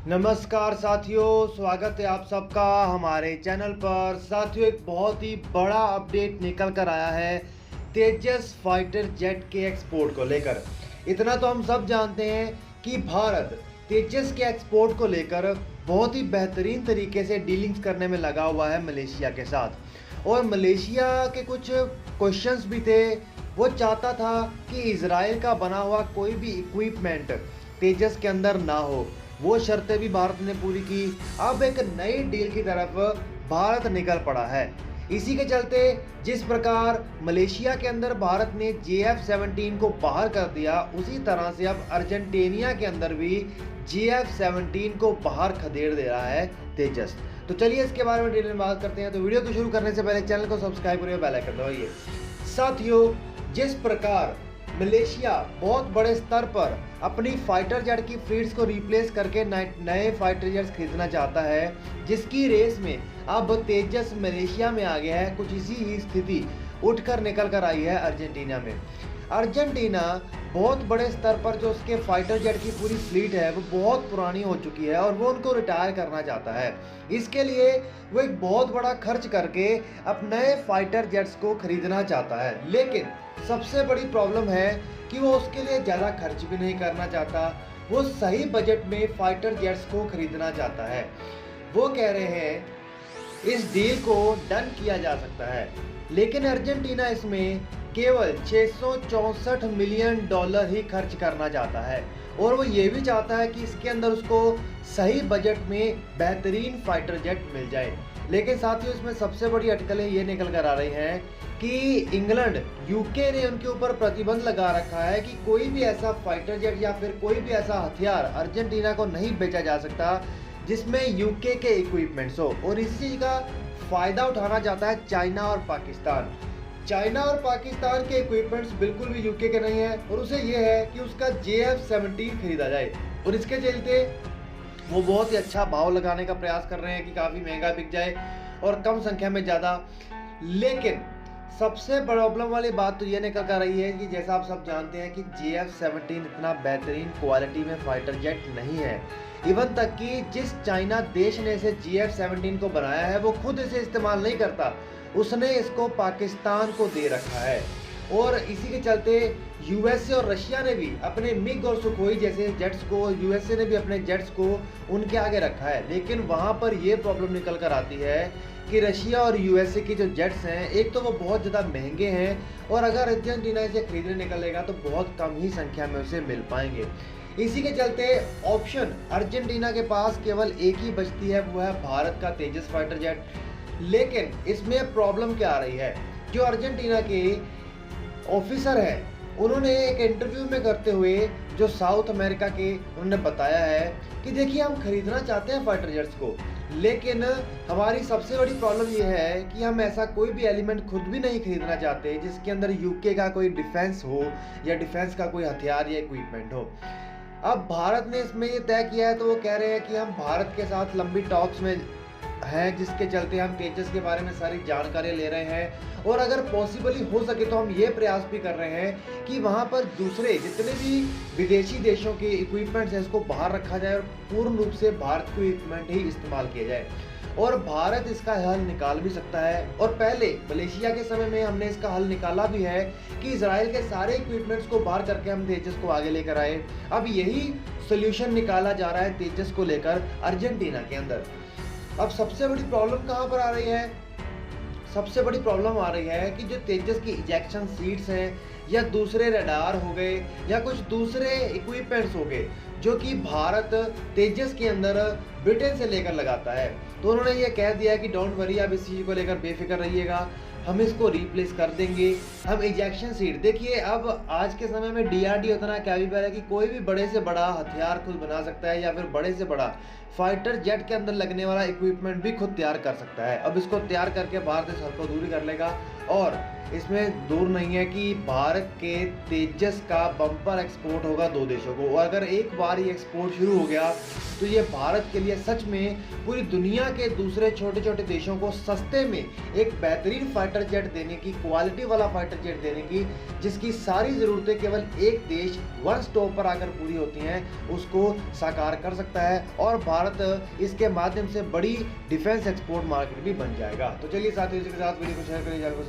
नमस्कार साथियों, स्वागत है आप सबका हमारे चैनल पर। साथियों, एक बहुत ही बड़ा अपडेट निकल कर आया है तेजस फाइटर जेट के एक्सपोर्ट को लेकर। इतना तो हम सब जानते हैं कि भारत तेजस के एक्सपोर्ट को लेकर बहुत ही बेहतरीन तरीके से डीलिंग्स करने में लगा हुआ है मलेशिया के साथ। और मलेशिया के कुछ क्वेश्चंस भी थे। वो चाहता था कि इजराइल का बना हुआ कोई भी इक्विपमेंट तेजस के अंदर ना हो। वो शर्तें भी भारत ने पूरी की। अब एक नई डील की तरफ भारत निकल पड़ा है। इसी के चलते जिस प्रकार मलेशिया के अंदर भारत ने JF-17 को बाहर कर दिया, उसी तरह से अब अर्जेंटीना के अंदर भी JF-17 को बाहर खदेड़ दे रहा है तेजस। तो चलिए इसके बारे में डिटेल में बात करते हैं। तो वीडियो को शुरू करने से पहले चैनल को सब्सक्राइब करिए, बेल आइकन दबाइए। साथियों, जिस प्रकार मलेशिया बहुत बड़े स्तर पर अपनी फाइटर जेट की फ्लीट्स को रिप्लेस करके नए फाइटर जेट्स खरीदना चाहता है, जिसकी रेस में अब तेजस मलेशिया में आ गया है। कुछ इसी ही स्थिति उठकर निकल कर आई है अर्जेंटीना में। अर्जेंटीना बहुत बड़े स्तर पर जो उसके फाइटर जेट की पूरी फ्लीट है वो बहुत पुरानी हो चुकी है और वो उनको रिटायर करना चाहता है। इसके लिए वो एक बहुत बड़ा खर्च करके अब नए फाइटर जेट्स को खरीदना चाहता है। लेकिन सबसे बड़ी प्रॉब्लम है कि वो उसके लिए ज़्यादा खर्च भी नहीं करना चाहता। वो सही बजट में फाइटर जेट्स को खरीदना चाहता है। वो कह रहे हैं इस डील को डन किया जा सकता है, लेकिन अर्जेंटीना इसमें केवल $664 मिलियन ही खर्च करना चाहता है। और वो ये भी चाहता है कि इसके अंदर उसको सही बजट में बेहतरीन फाइटर जेट मिल जाए। लेकिन साथियों, इसमें सबसे बड़ी अटकलें ये निकल कर आ रही हैं कि इंग्लैंड, यूके ने उनके ऊपर प्रतिबंध लगा रखा है कि कोई भी ऐसा फाइटर जेट या फिर कोई भी ऐसा हथियार अर्जेंटीना को नहीं बेचा जा सकता जिसमें यूके के इक्विपमेंट्स हो। और इसी का फायदा उठाना चाहता है चाइना और पाकिस्तान। चाइना और पाकिस्तान के इक्विपमेंट्स बिल्कुल भी यूके के नहीं है और उसे यह है कि उसका JF-17 खरीदा जाए। और इसके चलते वो बहुत ही अच्छा भाव लगाने का प्रयास कर रहे हैं कि काफ़ी महंगा बिक जाए और कम संख्या में ज़्यादा। लेकिन सबसे प्रॉब्लम वाली बात तो ये निकल कर रही है कि जैसा आप सब जानते हैं कि JF-17 इतना बेहतरीन क्वालिटी में फाइटर जेट नहीं है। इवन तक कि जिस चाइना देश ने इसे JF-17 को बनाया है वो खुद इसे इस्तेमाल नहीं करता, उसने इसको पाकिस्तान को दे रखा है। और इसी के चलते USA और रशिया ने भी अपने मिग और सुखोई जैसे जेट्स को, USA ने भी अपने जेट्स को उनके आगे रखा है। लेकिन वहाँ पर ये प्रॉब्लम निकल कर आती है कि रशिया और USA की जो जेट्स हैं, एक तो वो बहुत ज़्यादा महंगे हैं और अगर अर्जेंटीना इसे खरीदने निकलेगा तो बहुत कम ही संख्या में उसे मिल पाएंगे। इसी के चलते ऑप्शन अर्जेंटीना के पास केवल एक ही बचती है, वो है भारत का तेजस फाइटर जेट। लेकिन इसमें प्रॉब्लम क्या आ रही है, जो अर्जेंटीना के ऑफिसर हैं उन्होंने एक इंटरव्यू में करते हुए जो साउथ अमेरिका के उन्होंने बताया है कि देखिए हम खरीदना चाहते हैं फाइटर जेट्स को, लेकिन हमारी सबसे बड़ी प्रॉब्लम यह है कि हम ऐसा कोई भी एलिमेंट खुद भी नहीं खरीदना चाहते जिसके अंदर यूके का कोई डिफेंस हो या डिफेंस का कोई हथियार या इक्विपमेंट हो। अब भारत ने इसमें ये तय किया है तो वो कह रहे हैं कि हम भारत के साथ लंबी टॉक्स में हैं, जिसके चलते हम तेजस के बारे में सारी जानकारी ले रहे हैं। और अगर पॉसिबली हो सके तो हम ये प्रयास भी कर रहे हैं कि वहाँ पर दूसरे जितने भी विदेशी देशों के इक्विपमेंट्स हैं इसको बाहर रखा जाए और पूर्ण रूप से भारत के इक्विपमेंट ही इस्तेमाल किया जाए। और भारत इसका हल निकाल भी सकता है। और पहले मलेशिया के समय में हमने इसका हल निकाला भी है कि इजराइल के सारे इक्विपमेंट्स को बाहर करके हम तेजस को आगे लेकर आए। अब यही सोल्यूशन निकाला जा रहा है तेजस को लेकर अर्जेंटीना के अंदर। अब सबसे बड़ी प्रॉब्लम कहाँ पर आ रही है? सबसे बड़ी प्रॉब्लम आ रही है कि जो तेजस की इजेक्शन सीट्स हैं या दूसरे रडार हो गए या कुछ दूसरे इक्विपमेंट्स हो गए जो कि भारत तेजस के अंदर ब्रिटेन से लेकर लगाता है, तो उन्होंने ये कह दिया कि डोंट वरी, आप इस चीज़ को लेकर बेफिक्र रहिएगा, हम इसको रिप्लेस कर देंगे। हम इजेक्शन सीट, देखिए अब आज के समय में DRDO इतना कैपेबल है कि कोई भी बड़े से बड़ा हथियार खुद बना सकता है या फिर बड़े से बड़ा फाइटर जेट के अंदर लगने वाला इक्विपमेंट भी खुद तैयार कर सकता है। अब इसको तैयार करके भारत इस हद को दूरी कर लेगा और इसमें दूर नहीं है कि भारत के तेजस का बम्पर एक्सपोर्ट होगा 2 देशों को, और अगर एक बार ये एक्सपोर्ट शुरू हो गया तो ये भारत के लिए सच में पूरी दुनिया के दूसरे छोटे छोटे देशों को सस्ते में एक बेहतरीन फाइटर जेट देने की, क्वालिटी वाला फाइटर जेट देने की, जिसकी सारी ज़रूरतें केवल एक देश वन स्टॉप पर आकर पूरी होती हैं, उसको साकार कर सकता है। और भारत इसके माध्यम से बड़ी डिफेंस एक्सपोर्ट मार्केट भी बन जाएगा। तो चलिए साथियों, इसके साथ वीडियो को शेयर करिए।